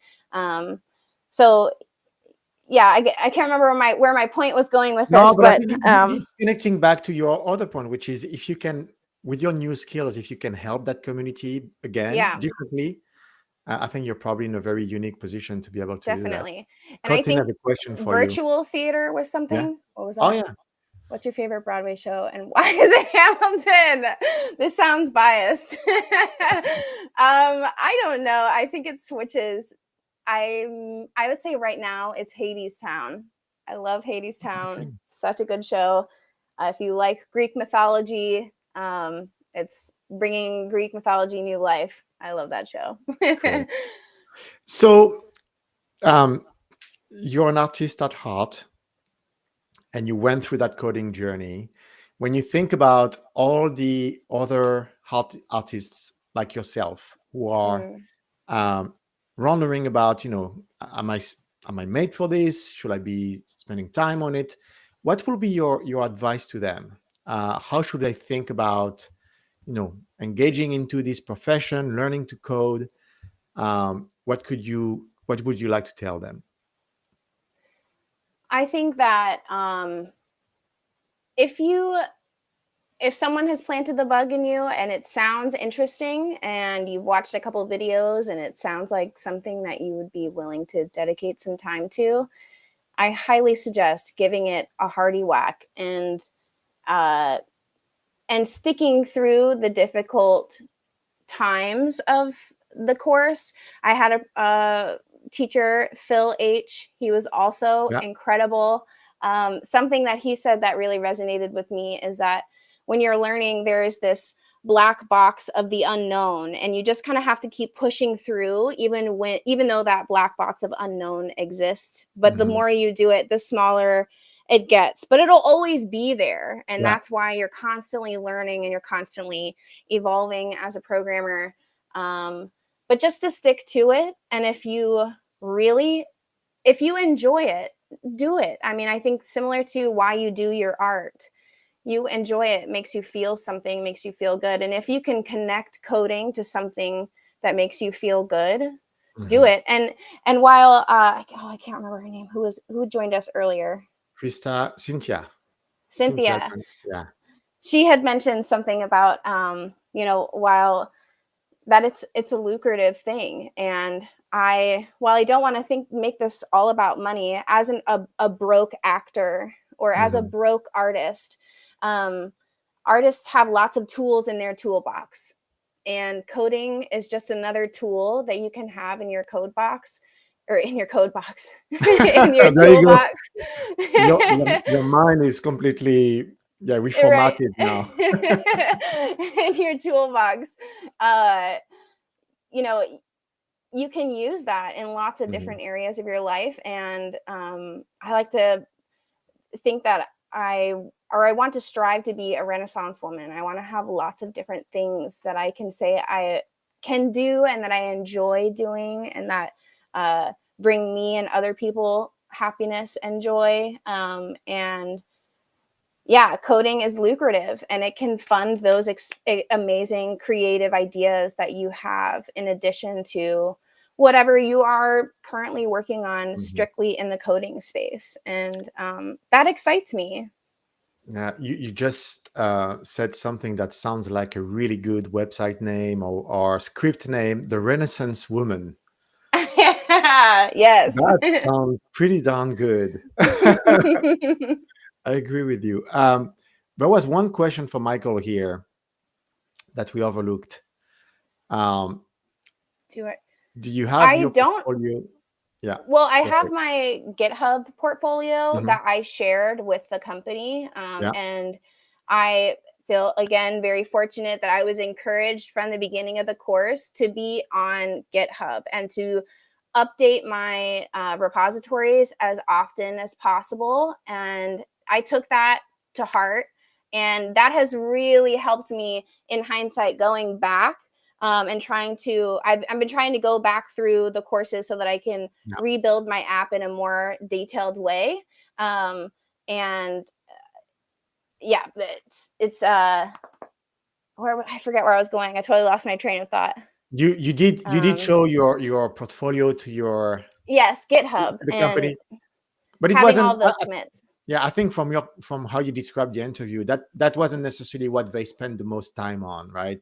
So yeah, I can't remember where my point was going with No, this, but I but think connecting back to your other point, which is if you can, with your new skills, if you can help that community again yeah, differently, I think you're probably in a very unique position to be able to do that. definitely. And I Cotton has think a question for you. virtual theater was Yeah. something. What was Oh that? yeah. What's your favorite Broadway show, and why is it Hamilton? This sounds biased. I don't know. I think it switches. I would say right now it's Hades Town. I love Hades Town. Okay. Such a good show. If you like Greek mythology, it's bringing Greek mythology new life. I love that show. Cool. So um, you're an artist at heart, and you went through that coding journey. When you think about all the other artists like yourself who are Mm. um, wondering about, am I made for this? Should I be spending time on it? what will be your advice to them? How should they think about, engaging into this profession, learning to code? What would you like to tell them? I think that if someone has planted the bug in you and it sounds interesting and you've watched a couple of videos and it sounds like something that you would be willing to dedicate some time to, I highly suggest giving it a hearty whack and sticking through the difficult times of the course. I had a teacher, Phil H. He was also incredible. Something that he said that really resonated with me is that when you're learning, there is this black box of the unknown, and you just kind of have to keep pushing through, even though that black box of unknown exists. But the more you do it, the smaller it gets, but it'll always be there. And that's why you're constantly learning and you're constantly evolving as a programmer. But just to stick to it. And if you enjoy it, do it. I mean, I think similar to why you do your art, you enjoy it, makes you feel something, makes you feel good. And if you can connect coding to something that makes you feel good, do it. And while I can't remember her name, who joined us earlier. Cynthia. Yeah. She had mentioned something about while that it's a lucrative thing. And while I don't want to make this all about money, as a broke actor or as a broke artist, artists have lots of tools in their toolbox, and coding is just another tool that you can have in your code box, or in your code box, in your toolbox. Your mind is completely reformatted now. In your toolbox, you can use that in lots of different areas of your life. And I like to think that I want to strive to be a Renaissance woman. I want to have lots of different things that I can say I can do and that I enjoy doing, and that bring me and other people happiness and joy. And yeah, coding is lucrative, and it can fund those amazing creative ideas that you have, in addition to whatever you are currently working on strictly in the coding space. And that excites me. Yeah, you just said something that sounds like a really good website name or script name, The Renaissance Woman. Yes. That sounds pretty darn good. I agree with you. There was one question for Michael here that we overlooked. Do you have your portfolio? Yeah. Well, I have my GitHub portfolio that I shared with the company. And I feel, again, very fortunate that I was encouraged from the beginning of the course to be on GitHub and to update my repositories as often as possible. And I took that to heart. And that has really helped me in hindsight, going back and I've been trying to go back through the courses so that I can rebuild my app in a more detailed way. And yeah, it's I forget where I was going. I totally lost my train of thought. You did show your portfolio to your GitHub, the company, but it wasn't all those commits. Yeah, I think from how you described the interview, that wasn't necessarily what they spend the most time on, right?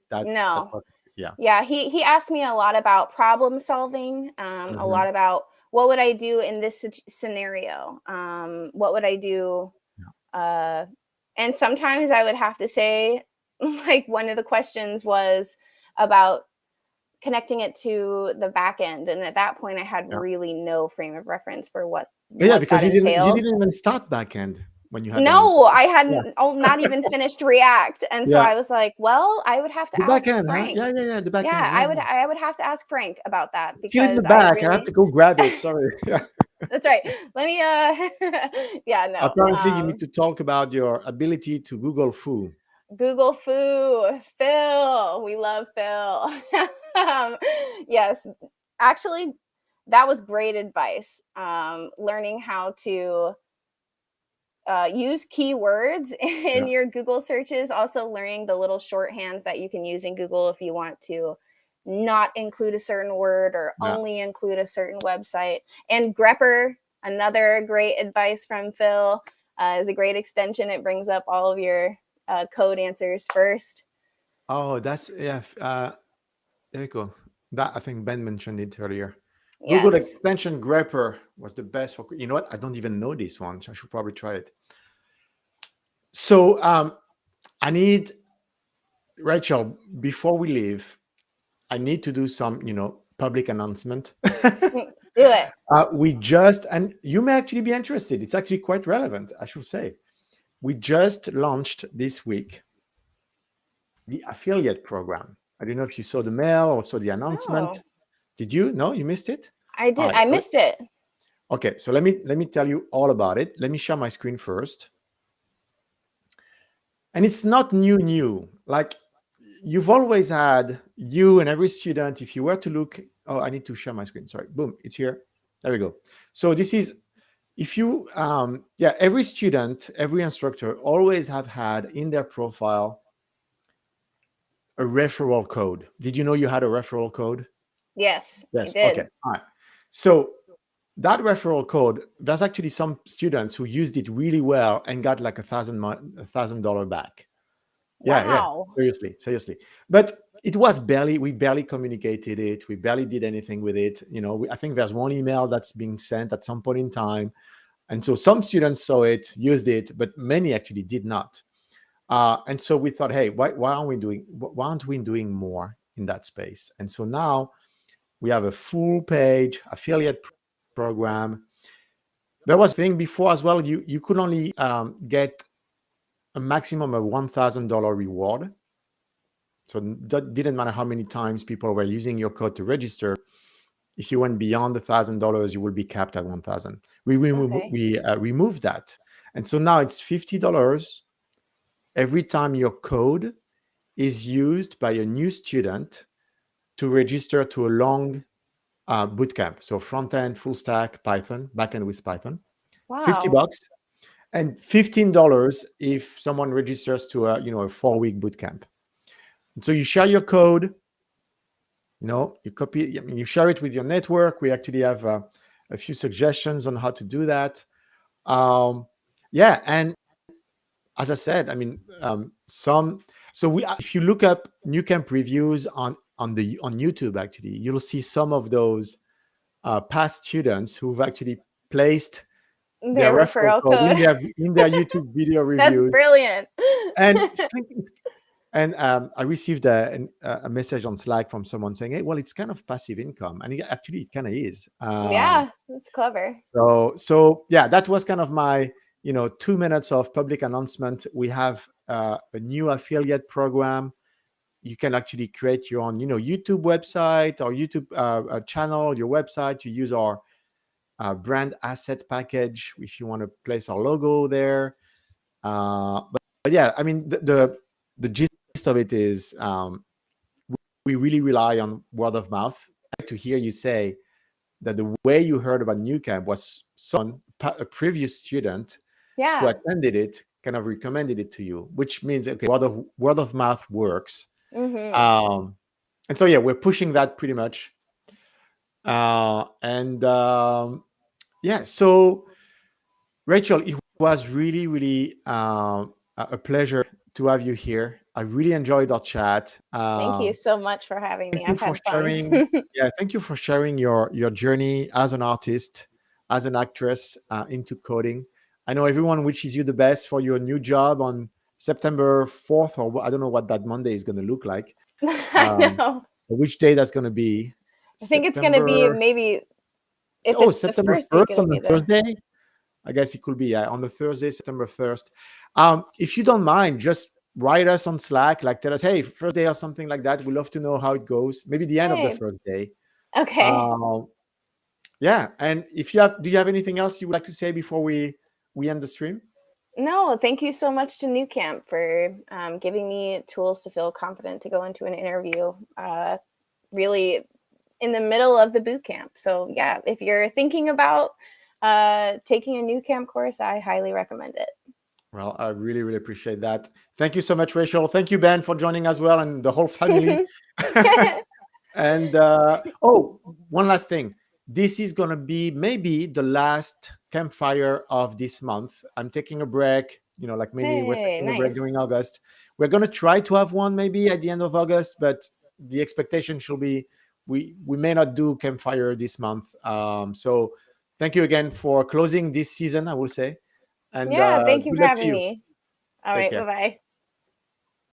Yeah. He asked me a lot about problem solving, a lot about what would I do in this scenario, what would I do, and sometimes I would have to say, like, one of the questions was about connecting it to the back end, and at that point I had really no frame of reference for what because you didn't even start back end when you had I hadn't not even finished React, and so I was like, well, I would have to ask Frank. Huh? The back end. I would have to ask Frank about that, because still in the back. I have to go grab it. Sorry. That's right. Let me no. Apparently you need to talk about your ability to Google Foo. Phil, we love Phil. Yes, actually, that was great advice. Learning how to use keywords in Yeah. your Google searches. Also learning the little shorthands that you can use in Google if you want to not include a certain word or Yeah. only include a certain website. And grepper, another great advice from Phil, is a great extension. It brings up all of your code answers first. Oh, that's yeah. There you go. That I think Ben mentioned it earlier. Google Yes. extension grepper was the best for. You know what? I don't even know this one. So I should probably try it. So I need Rachel, before we leave, I need to do some, public announcement. Do it. We just, and you may actually be interested. It's actually quite relevant, I should say. We just launched this week the affiliate program. I don't know if you saw the mail or saw the announcement. Oh, Did you? No, you missed it? I All did. right. I missed it. Okay, so let me tell you all about it. Let me share my screen first. And it's not new. Like you've always had, you and every student, if you were to look, oh, I need to share my screen. Sorry. Boom, it's here. There we go. So this is, if you, every student, every instructor always have had in their profile a referral code. Did you know you had a referral code? Yes, I Yes. did. Okay. All right. So that referral code, there's actually some students who used it really well and got like $1,000 back. Yeah. Wow. Seriously. But it was we barely communicated it. We barely did anything with it. I think there's one email that's being sent at some point in time. And so some students saw it, used it, but many actually did not. And so we thought, hey, why aren't we doing more in that space? And so now we have a full page affiliate program. There was a thing before as well. You could only get a maximum of $1,000 reward. So that didn't matter how many times people were using your code to register. If you went beyond $1,000, you will be capped at 1,000. We removed that, and so now it's $50 every time your code is used by a new student to register to a long bootcamp. So front end, full stack, Python, back end with Python. Wow. $50 and $15 if someone registers to a 4-week bootcamp. And so you share your code. You copy. You share it with your network. We actually have a few suggestions on how to do that. And as I said, if you look up New Camp reviews on YouTube, actually, you'll see some of those past students who've actually placed their referral code in their YouTube video reviews. That's brilliant. And I received a message on Slack from someone saying, "Hey, well, it's kind of passive income," and it kind of is. Yeah, that's clever. So that was kind of my 2 minutes of public announcement. We have a new affiliate program. You can actually create your own YouTube website or YouTube channel, your website. You use our brand asset package if you want to place our logo there. But yeah, I mean the gist of it is we really rely on word of mouth. I'd like to hear you say that the way you heard about New Camp was a previous student who attended it kind of recommended it to you, which means okay, word of mouth works. Mm-hmm. And so we're pushing that pretty much. So Rachel, it was really, really a pleasure to have you here. I really enjoyed our chat. Thank you so much for having me. I've had fun. Thank you for sharing your journey as an artist, as an actress into coding. I know everyone wishes you the best for your new job on September 4th, or I don't know what that Monday is going to look like. I know. Which day that's going to be? I think it's going to be maybe if it's September the first 1st on the Thursday. I guess it could be on the Thursday, September 1st. If you don't mind, just write us on Slack, like tell us, hey, first day or something like that. We'd love to know how it goes. Maybe the end of the first day. Okay. And do you have anything else you would like to say before we end the stream? No, thank you so much to New Camp for giving me tools to feel confident to go into an interview. Really in the middle of the boot camp. So yeah, if you're thinking about taking a new camp course, I highly recommend it. Well, I really, really appreciate that. Thank you so much, Rachel. Thank you, Ben, for joining as well, and the whole family. And one last thing. This is going to be maybe the last campfire of this month. I'm taking a break, like many, we're taking a break Nice. during August. We're going to try to have one maybe at the end of August, but the expectation should be we may not do campfire this month. So thank you again for closing this season, I will say. And Yeah, thank you good for luck to having you. me. All Take right, care. bye-bye.